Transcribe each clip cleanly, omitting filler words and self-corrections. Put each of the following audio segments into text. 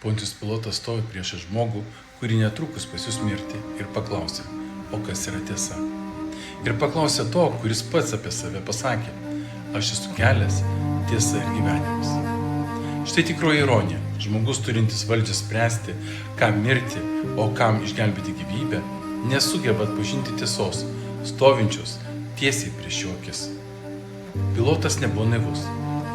Poncijus Pilotas stovi priešais žmogų, kurį netrukus pasiųs mirti ir paklausė, o kas yra tiesa. Ir paklausė to, kuris pats apie save pasakė, aš esu kelias, tiesa ir gyvenimas. Štai tikroji ironija. Žmogus turintis valdžią spręsti, kam mirti, o kam išgelbėti gyvybę, nesugeba atpažinti tiesos, stovinčios tiesiai prieš jo akis. Pilotas nebuvo naivus.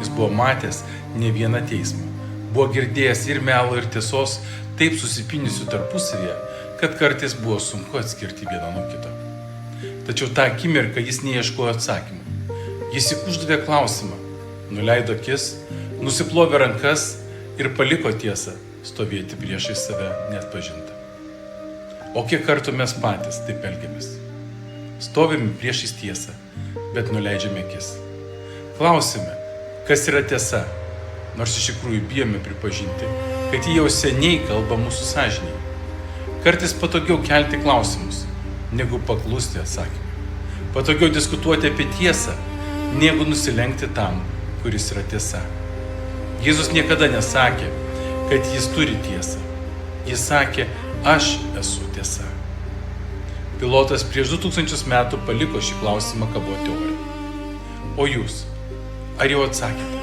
Jis buvo matęs ne vieną teismą. Buvo girdėjęs ir melo, ir tiesos, taip susipynusių tarpusavyje, kad kartais buvo sunku atskirti vieną nuo kito. Tačiau tą akimirką jis neieškojo atsakymų. Jis tik uždavė klausimą, nuleido akis, nusiplovė rankas ir paliko tiesą stovėti priešai save neatpažintą. O kiek kartų mes patys taip elgiamės? Stovime priešais tiesą, bet nuleidžiame akis. Klausime, kas yra tiesa, nors iš tikrųjų bijome pripažinti, kad ji jau seniai kalba mūsų sąžinėje. Kartais patogiau kelti klausimus, negu paklusti atsakymui. Patogiau diskutuoti apie tiesą, negu nusilenkti tam, kuris yra tiesa. Jėzus niekada nesakė, kad jis turi tiesą. Jis sakė, aš esu tiesa. Pilotas prieš 2000 metų paliko šį klausimą kaboti ore. O jūs, ar jau atsakėte?